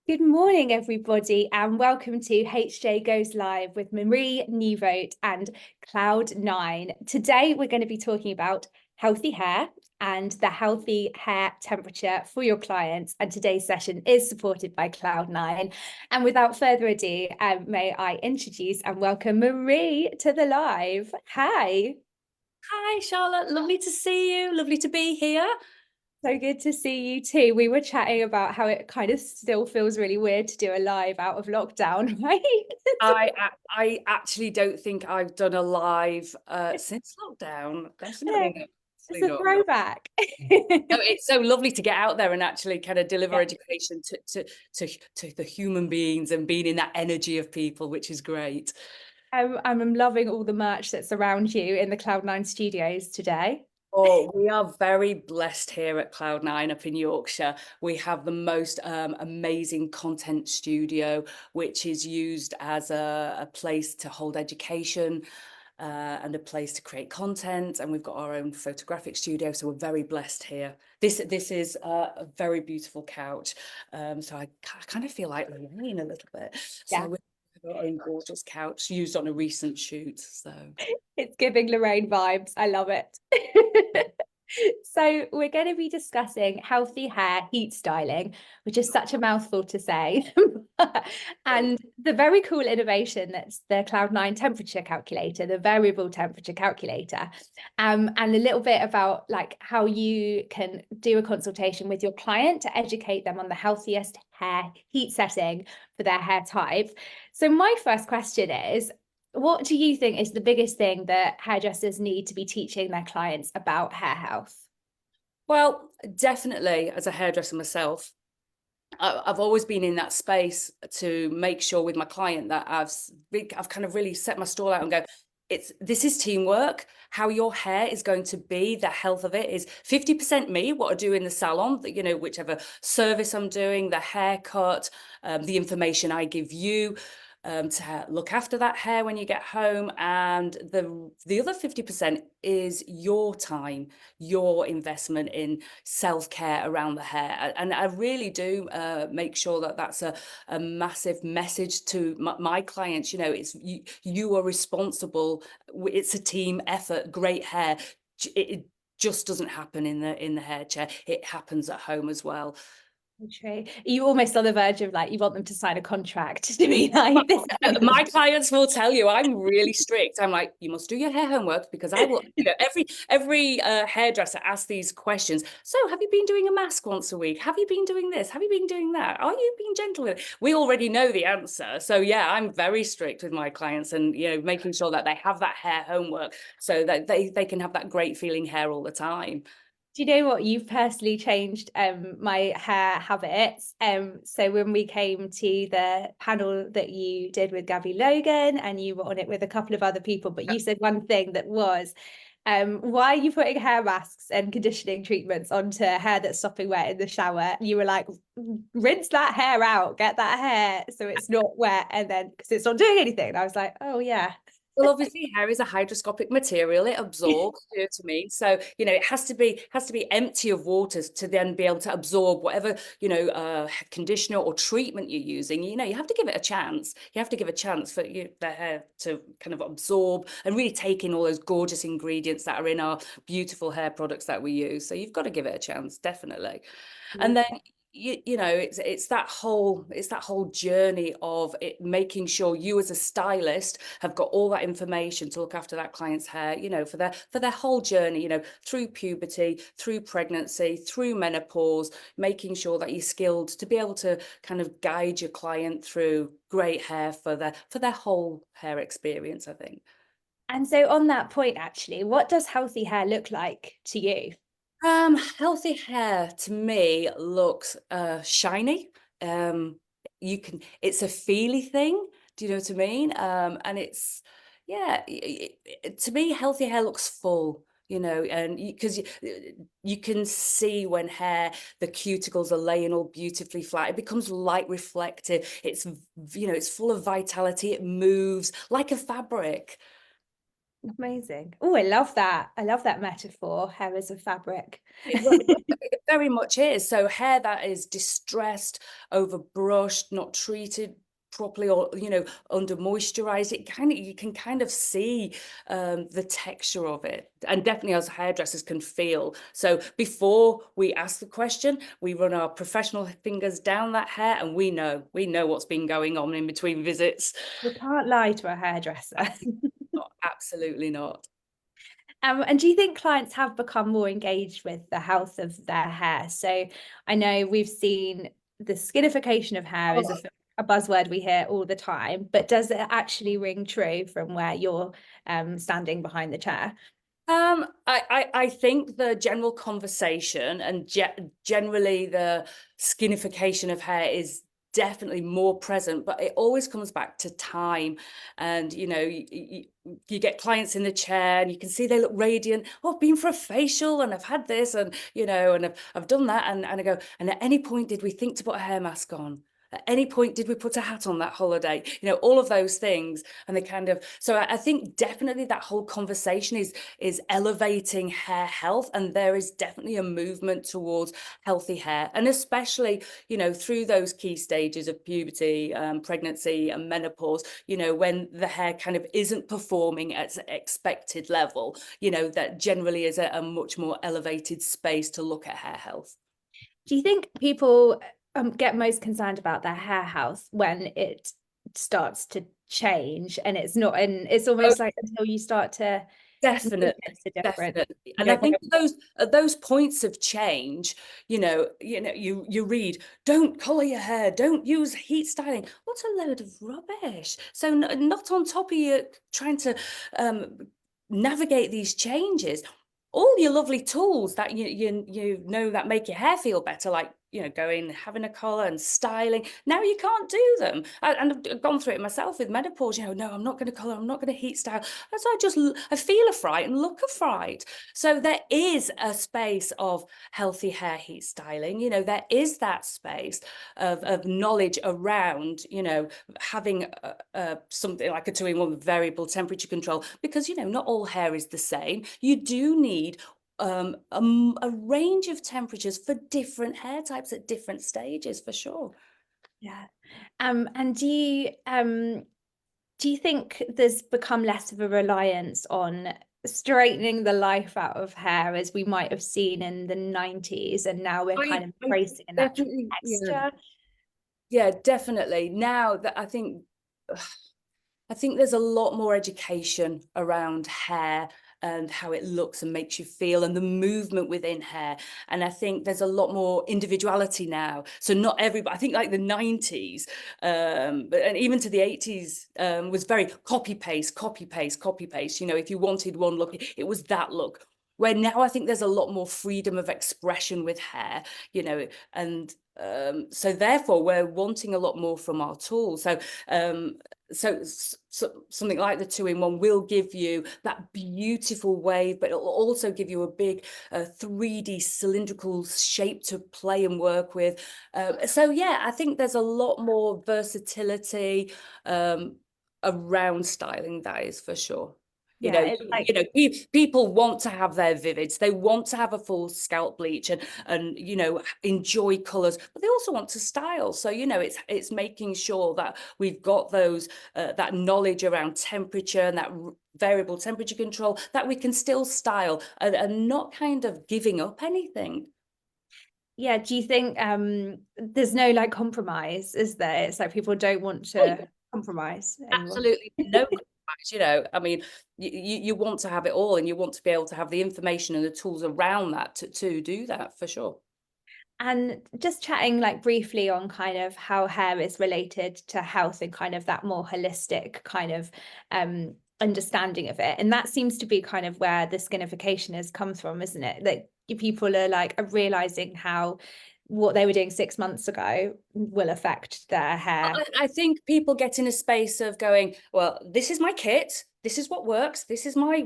Good morning, everybody, and welcome to HJ Goes Live with Marie, Nieuwoudt, and Cloud9. Today, we're going to be talking about healthy hair and the healthy hair temperature for your clients. And today's session is supported by Cloud9. And without further ado, may I introduce and welcome Marie to the live. Hi. Hi, Charlotte. Lovely to see you. Lovely to be here. So good to see you too. We were chatting about how it kind of still feels really weird to do a live out of lockdown, right? I actually don't think I've done a live since lockdown. Yeah, Definitely it's a not. throwback. No, it's so lovely to get out there and actually kind of deliver Yeah, education to the human beings and being in that energy of people, which is great. I'm loving all the merch that's around you in the Cloud9 studios today. Oh, we are very blessed here at Cloud9 up in Yorkshire. We have the most amazing content studio, which is used as a place to hold education and a place to create content. And we've got our own photographic studio, so we're very blessed here. This is a very beautiful couch. So I kind of feel like Lorraine a little bit. Yeah, So we have our own gorgeous couch used on a recent shoot. So. it's giving Lorraine vibes. I love it. So we're going to be discussing healthy hair heat styling, which is such a mouthful to say. And the very cool innovation that's the Cloud9 temperature calculator, the variable temperature calculator, and a little bit about like how you can do a consultation with your client to educate them on the healthiest hair heat setting for their hair type. So my first question is, what do you think is the biggest thing that hairdressers need to be teaching their clients about hair health? Well, definitely as a hairdresser myself, I've always been in that space to make sure with my client that I've kind of really set my stall out and go, this is teamwork. How your hair is going to be, the health of it is 50% me, what I do in the salon, whichever service I'm doing, the haircut, the information I give you. To look after that hair when you get home, and the other 50% is your time, your investment in self-care around the hair. And I really do make sure that that's a massive message to my clients. It's you are responsible. It's a team effort. Great hair, it just doesn't happen in the hair chair. It happens at home as well. True. You almost on the verge of like you want them to sign a contract to be like this. My clients will tell you I'm really strict. I'm like, you must do your hair homework, because I will, every hairdresser asks these questions. So have you been doing a mask once a week? Have you been doing this? Have you been doing that? Are you being gentle with it? We already know the answer. So yeah, I'm very strict with my clients, and making sure that they have that hair homework so that they can have that great feeling hair all the time. Do you know what? You've personally changed my hair habits. So when we came to the panel that you did with Gabby Logan, and you were on it with a couple of other people, but you said one thing that was, why are you putting hair masks and conditioning treatments onto hair that's sopping wet in the shower? You were like, rinse that hair out, get that hair so it's not wet, and then because it's not doing anything. And I was like, oh yeah. Well, obviously, hair is a hygroscopic material. It absorbs, to me. So, it has to be empty of water to then be able to absorb whatever, conditioner or treatment you're using. You have to give it a chance. You have to give a chance for the hair to kind of absorb and really take in all those gorgeous ingredients that are in our beautiful hair products that we use. So you've got to give it a chance, definitely. And then it's that whole journey of it, making sure you as a stylist have got all that information to look after that client's hair, for their whole journey, through puberty, through pregnancy, through menopause, making sure that you're skilled to be able to kind of guide your client through great hair for their whole hair experience, I think. And so on that point, actually, what does healthy hair look like to you? Healthy hair to me looks shiny. It's a feely thing. Do you know what I mean? And it's, yeah, to me, healthy hair looks full, and because you can see when the cuticles are laying all beautifully flat, it becomes light reflective. It's full of vitality. It moves like a fabric. Amazing. Oh, I love that. I love that metaphor, hair as a fabric. It very much is. So hair that is distressed, overbrushed, not treated properly, or under moisturized, you can kind of see the texture of it, and definitely as hairdressers can feel. So before we ask the question, we run our professional fingers down that hair, and we know what's been going on in between visits. You can't lie to a hairdresser. Absolutely not. And do you think clients have become more engaged with the health of their hair? So I know we've seen the skinification of hair is a buzzword we hear all the time, but does it actually ring true from where you're standing behind the chair? I think the general conversation and generally the skinification of hair is definitely more present, but it always comes back to time. And you get clients in the chair and you can see they look radiant. Oh, I've been for a facial and I've had this, and and I've done that, and I go, and at any point did we think to put a hair mask on? At any point did we put a hat on that holiday? All of those things. And they kind of, so I think definitely that whole conversation is elevating hair health, and there is definitely a movement towards healthy hair, and especially through those key stages of puberty, pregnancy and menopause, when the hair kind of isn't performing at expected level, that generally is a much more elevated space to look at hair health. Do you think people get most concerned about their hair health when it starts to change, and it's not, and it's almost like until you start to Definitely, definitely. And I think those points of change, you read, don't color your hair, don't use heat styling. What a load of rubbish. So not on top of you trying to navigate these changes. All your lovely tools that you know that make your hair feel better, like going, having a color and styling. Now you can't do them. And I've gone through it myself with menopause. No, I'm not going to color. I'm not going to heat style. And so I feel a fright and look a fright. So there is a space of healthy hair heat styling. There is that space of knowledge around having something like a 2-in-1 variable temperature control, because not all hair is the same. You do need a range of temperatures for different hair types at different stages, for sure. Yeah. And do you think there's become less of a reliance on straightening the life out of hair as we might have seen in the 90s, and now we're kind of embracing a natural texture? Yeah, definitely. Now that I think there's a lot more education around hair and how it looks and makes you feel, and the movement within hair. And I think there's a lot more individuality now. So not everybody, I think like the 90s, and even to the 80s, was very copy paste, copy paste, copy paste. If you wanted one look, it was that look. Where now I think there's a lot more freedom of expression with hair, and so therefore we're wanting a lot more from our tools. So something like the 2-in-1 will give you that beautiful wave, but it'll also give you a big 3D cylindrical shape to play and work with. So yeah, I think there's a lot more versatility around styling, that is for sure. Yeah, it's like, People want to have their vivids. They want to have a full scalp bleach and enjoy colors, but they also want to style. So it's making sure that we've got those that knowledge around temperature and that variable temperature control, that we can still style and not kind of giving up anything. yeah, do you think there's no like compromise, is there? It's like people don't want to compromise anymore. Absolutely no compromise. I mean, you want to have it all, and you want to be able to have the information and the tools around that to do that, for sure. And just chatting like briefly on kind of how hair is related to health and kind of that more holistic kind of understanding of it. And that seems to be kind of where the skinification has come from, isn't it? That people are realizing how what they were doing 6 months ago will affect their hair. I think people get in a space of going, well, this is my kit, this is what works, this is my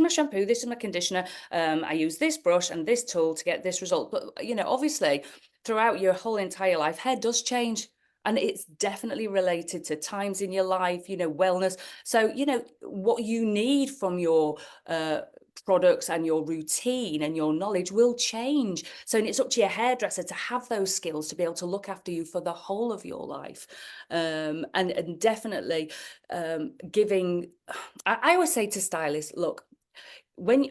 shampoo, this is my conditioner, I use this brush and this tool to get this result. But obviously throughout your whole entire life, hair does change. And it's definitely related to times in your life, you know, wellness. So, you know, what you need from your products and your routine and your knowledge will change. So it's up to your hairdresser to have those skills to be able to look after you for the whole of your life. And definitely giving, I always say to stylists, look, when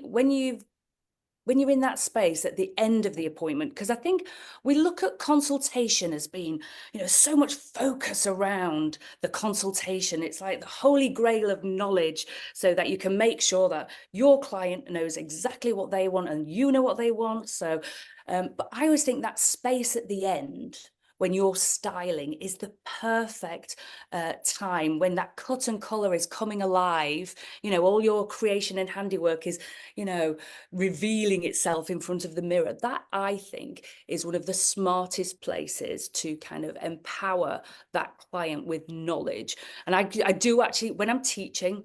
you're in that space at the end of the appointment, because I think we look at consultation as being, you know, so much focus around the consultation. It's like the holy grail of knowledge, so that you can make sure that your client knows exactly what they want and you know what they want. So, but I always think that space at the end, when you're styling, is the perfect time, when that cut and color is coming alive. You know, all your creation and handiwork is, you know, revealing itself in front of the mirror. That, I think, is one of the smartest places to kind of empower that client with knowledge. And I do actually, when I'm teaching,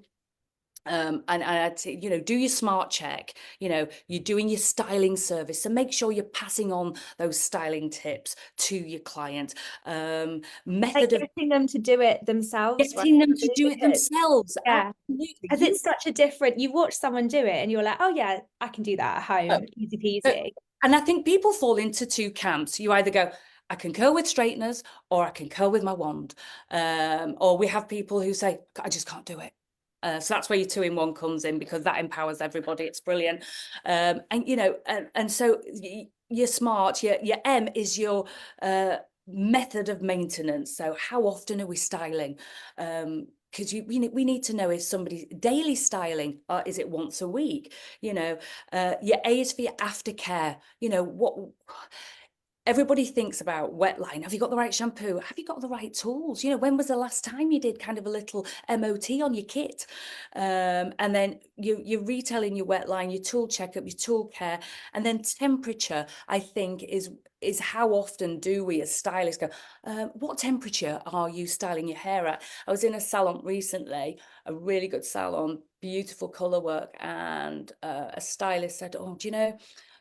you know, do your smart check, you know, you're doing your styling service, so make sure you're passing on those styling tips to your client. Like Method of getting them to do it themselves, right? getting them to Really, do it because themselves. yeah, Absolutely. because it's such a different, you watch someone do it and you're like, oh yeah, I can do that at home, easy peasy. And I think people fall into two camps. You either go, I can curl with straighteners, or I can curl with my wand. Or we have people who say, I just can't do it. So that's where your 2-in-1 comes in, because that empowers everybody. It's brilliant. And, you know, and so you're smart. Your M is your method of maintenance. So how often are we styling? Because we need to know, is somebody daily styling, or is it once a week? You know, your A is for your aftercare. You know, what everybody thinks about wet line. Have you got the right shampoo? Have you got the right tools? You know, when was the last time you did kind of a little MOT on your kit? And then you're retailing your wet line, your tool checkup, your tool care, and then temperature, I think, is how often do we as stylists go, what temperature are you styling your hair at? I was in a salon recently, a really good salon, beautiful color work, and a stylist said, oh, do you know,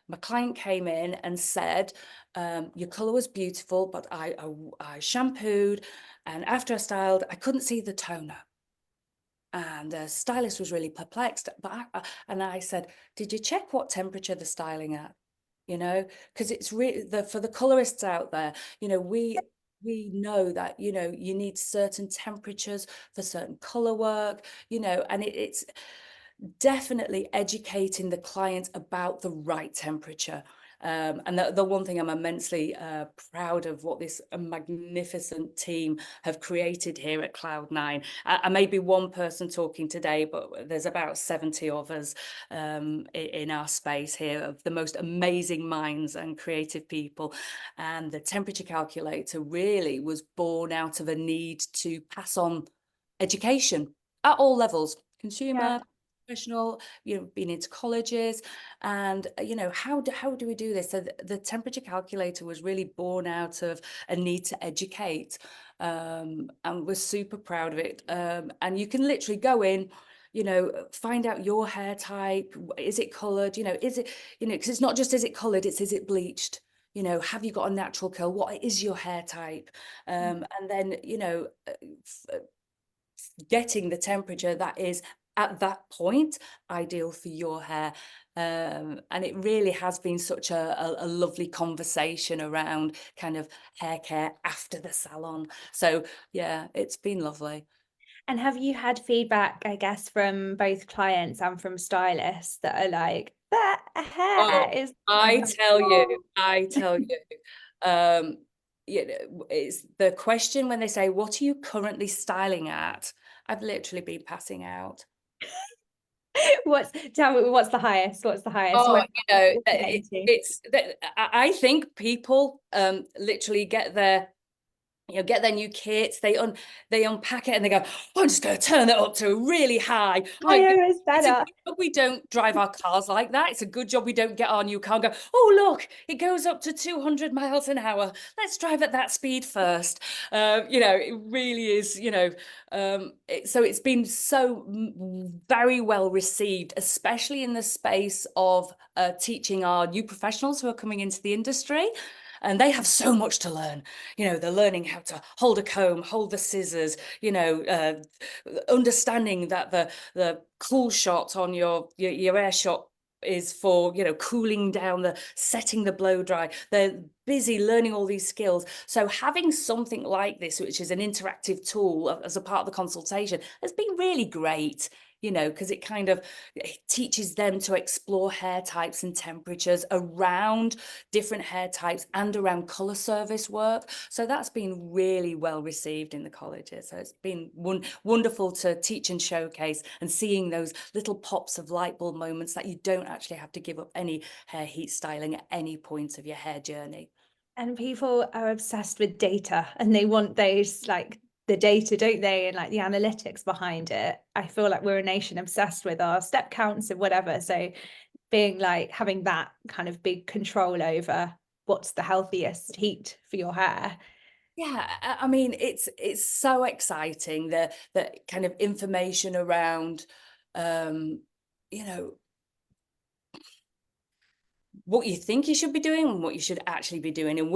my client came in and said, your color was beautiful, but I shampooed, and after I styled, I couldn't see the toner. And the stylist was really perplexed. But I said, did you check what temperature they're styling at? You know, because it's really for the colorists out there, you know, we know that, you know, you need certain temperatures for certain color work, you know, and it's definitely educating the client about the right temperature. And the one thing I'm immensely proud of, what this magnificent team have created here at Cloud9. I may be one person talking today, but there's about 70 of us in our space here, of the most amazing minds and creative people. And the temperature calculator really was born out of a need to pass on education at all levels, consumer, professional, you know, been into colleges, and you know, how do we do this? So the temperature calculator was really born out of a need to educate, and we're super proud of it. And you can literally go in, you know, find out your hair type. Is it colored? You know, is it, you know, because it's not just is it colored, it's is it bleached? You know, have you got a natural curl? What is your hair type? And then, you know, getting the temperature that is at that point ideal for your hair. And it really has been such a lovely conversation around kind of hair care after the salon. So yeah, it's been lovely. And have you had feedback, I guess, from both clients and from stylists that are like, that hair Oh, is I tell you, wonderful. um, you know, it's the question when they say, what are you currently styling at? I've literally been passing out. Tell me, what's the highest? What's the highest? Oh, you know, What's it getting to? it's that I think people literally get their, you know, get their new kits, they unpack it and they go, oh, I'm just going to turn it up to really high. Like, Higher is it's a better. good job we don't drive our cars like that. It's a good job we don't get our new car and go, oh, look, it goes up to 200 miles an hour. Let's drive at that speed first. You know, it really is, you know, so it's been so very well received, especially in the space of teaching our new professionals who are coming into the industry. and they have so much to learn. They're learning how to hold a comb, hold the scissors, understanding that the cool shot on your air shot is for cooling down, the setting the blow dry. They're busy learning all these skills. So having something like this, which is an interactive tool as a part of the consultation, has been really great, because it kind of teaches them to explore hair types and temperatures around different hair types and around color service work. So that's been really well received in the colleges. So it's been wonderful to teach and showcase, and seeing those little pops of light bulb moments that you don't actually have to give up any hair heat styling at any point of your hair journey. And people are obsessed with data, and they want those, like, the data, don't they? And like the analytics behind it. I feel like we're a nation obsessed with our step counts and whatever. So being like having that kind of big control over what's the healthiest heat for your hair. Yeah, I mean, it's so exciting, the kind of information around, you know, what you think you should be doing and what you should actually be doing. And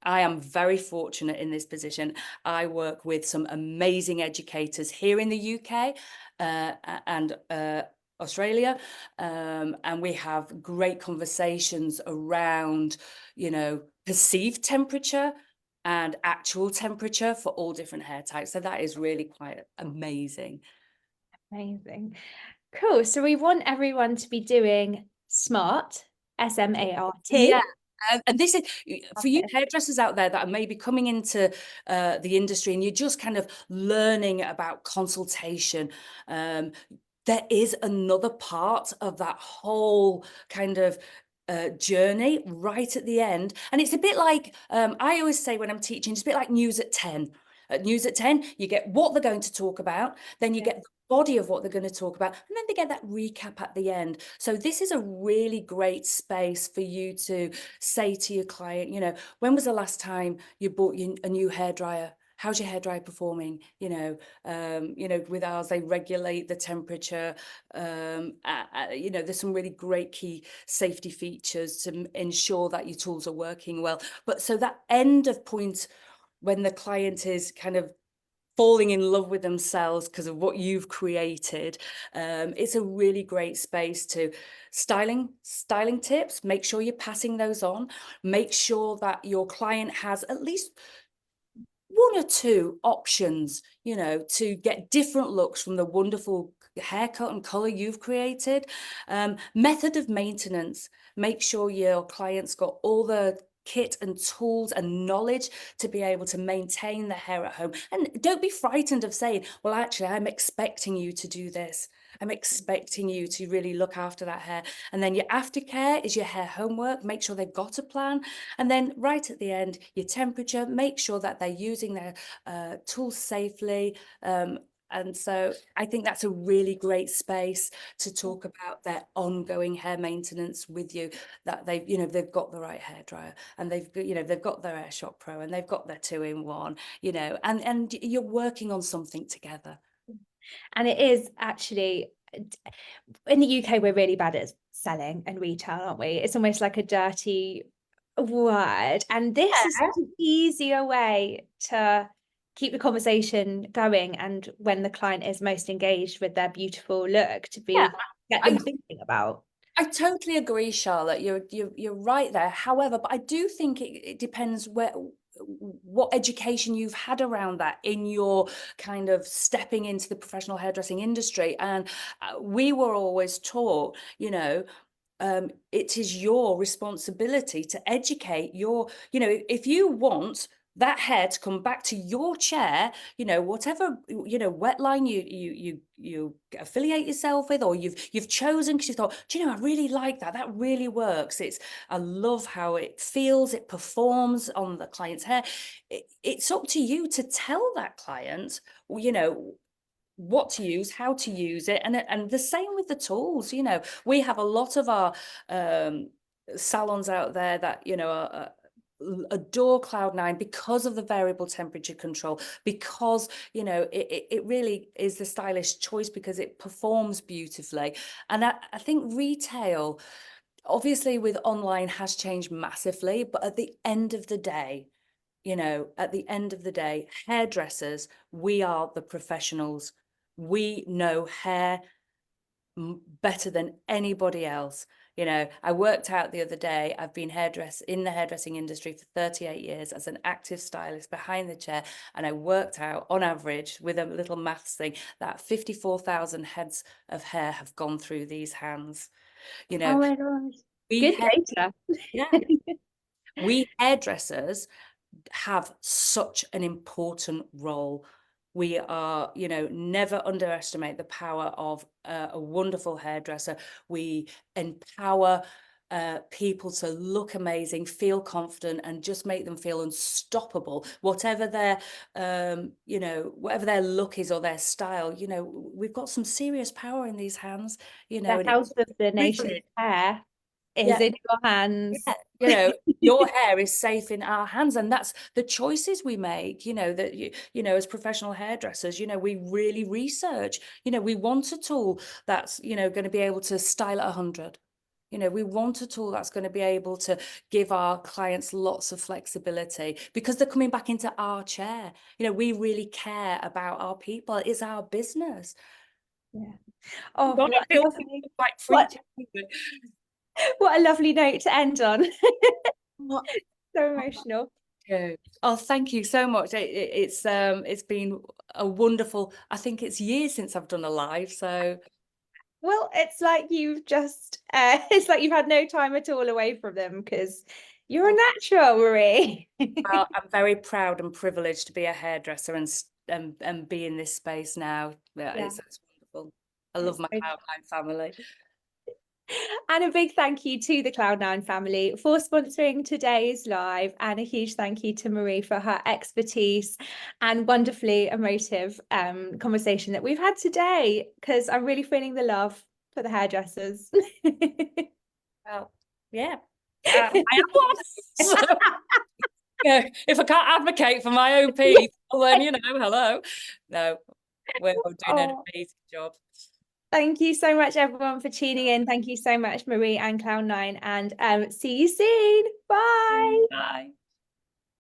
I am very fortunate in this position. I work with some amazing educators here in the UK and Australia, and we have great conversations around, perceived temperature and actual temperature for all different hair types. So that is really quite amazing. Amazing. Cool. So we want everyone to be doing SMART, SMART. Yeah. And this is for you hairdressers out there that are maybe coming into the industry, and you're just kind of learning about consultation. There is another part of that whole kind of journey right at the end. And it's a bit like, I always say when I'm teaching, it's a bit like news at 10. At news at 10, you get what they're going to talk about, then you get the body of what they're going to talk about, and then they get that recap at the end. So this is a really great space for you to say to your client, when was the last time you bought a new hairdryer? How's your hairdryer performing? With ours, they regulate the temperature. There's some really great key safety features to ensure that your tools are working well. But so that end of point, when the client is kind of falling in love with themselves because of what you've created, it's a really great space to styling tips. Make sure you're passing those on. Make sure that your client has at least one or two options, to get different looks from the wonderful haircut and color you've created. Method of maintenance. Make sure your client's got all the kit and tools and knowledge to be able to maintain the hair at home. And don't be frightened of saying, well, actually, I'm expecting you to do this. I'm expecting you to really look after that hair. And then your aftercare is your hair homework. Make sure they've got a plan. And then right at the end, your temperature, make sure that they're using their tools safely. And so I think that's a really great space to talk about their ongoing hair maintenance with you, that they've got the right hairdryer, and they've got their Air Shock Pro, and they've got their 2-in-1, and you're working on something together. And it is actually, in the UK, we're really bad at selling and retail, aren't we? It's almost like a dirty word. And this is an easier way to keep the conversation going, and when the client is most engaged with their beautiful look, to get them thinking about. I totally agree, Charlotte. You're right there. However, but I do think it depends what education you've had around that in your kind of stepping into the professional hairdressing industry. And we were always taught, it is your responsibility to educate if you want that hair to come back to your chair, whatever, wet line you affiliate yourself with, or you've chosen because you thought, do you know, I really like that. That really works. I love how it feels, it performs on the client's hair. It's up to you to tell that client, what to use, how to use it, and the same with the tools. We have a lot of our salons out there that adore Cloud9 because of the variable temperature control, because it really is the stylish choice because it performs beautifully. And I think retail, obviously with online has changed massively, but at the end of the day, at the end of the day, hairdressers, we are the professionals. We know hair better than anybody else. I worked out the other day, I've been in the hairdressing industry for 38 years as an active stylist behind the chair, and I worked out on average with a little maths thing that 54,000 heads of hair have gone through these hands. Oh my gosh. we Good hair, data. yeah, we hairdressers have such an important role. We are, never underestimate the power of a wonderful hairdresser. We empower people to look amazing, feel confident, and just make them feel unstoppable. Whatever their, whatever their look is or their style, we've got some serious power in these hands. The And health it's of the nation's privilege. hair is Yeah, in your hands. yeah, your hair is safe in our hands, and that's the choices we make. That as professional hairdressers, we really research. We want a tool that's going to be able to style at 100. We want a tool that's going to be able to give our clients lots of flexibility because they're coming back into our chair. We really care about our people. It's our business. Yeah. Oh, God, I what a feel lovely, quite what, freaked. what a lovely note to end on. What? So emotional. Oh, thank you so much. It's been a wonderful, I think it's years since I've done a live, so Well, it's like you've just, it's like you've had no time at all away from them because you're a natural, Marie. well, I'm very proud and privileged to be a hairdresser and be in this space now. Yeah, Yeah, it's wonderful. I love it's my so Cloud9 family. And a big thank you to the Cloud9 family for sponsoring today's live, and a huge thank you to Marie for her expertise and wonderfully emotive conversation that we've had today, because I'm really feeling the love for the hairdressers. Well, yeah, I am one. So, yeah, if I can't advocate for my own people, then hello. No, we're doing an Oh, amazing job. thank you so much, everyone, for tuning in. Thank you so much, Marie and Cloud9, and see you soon. Bye. Bye.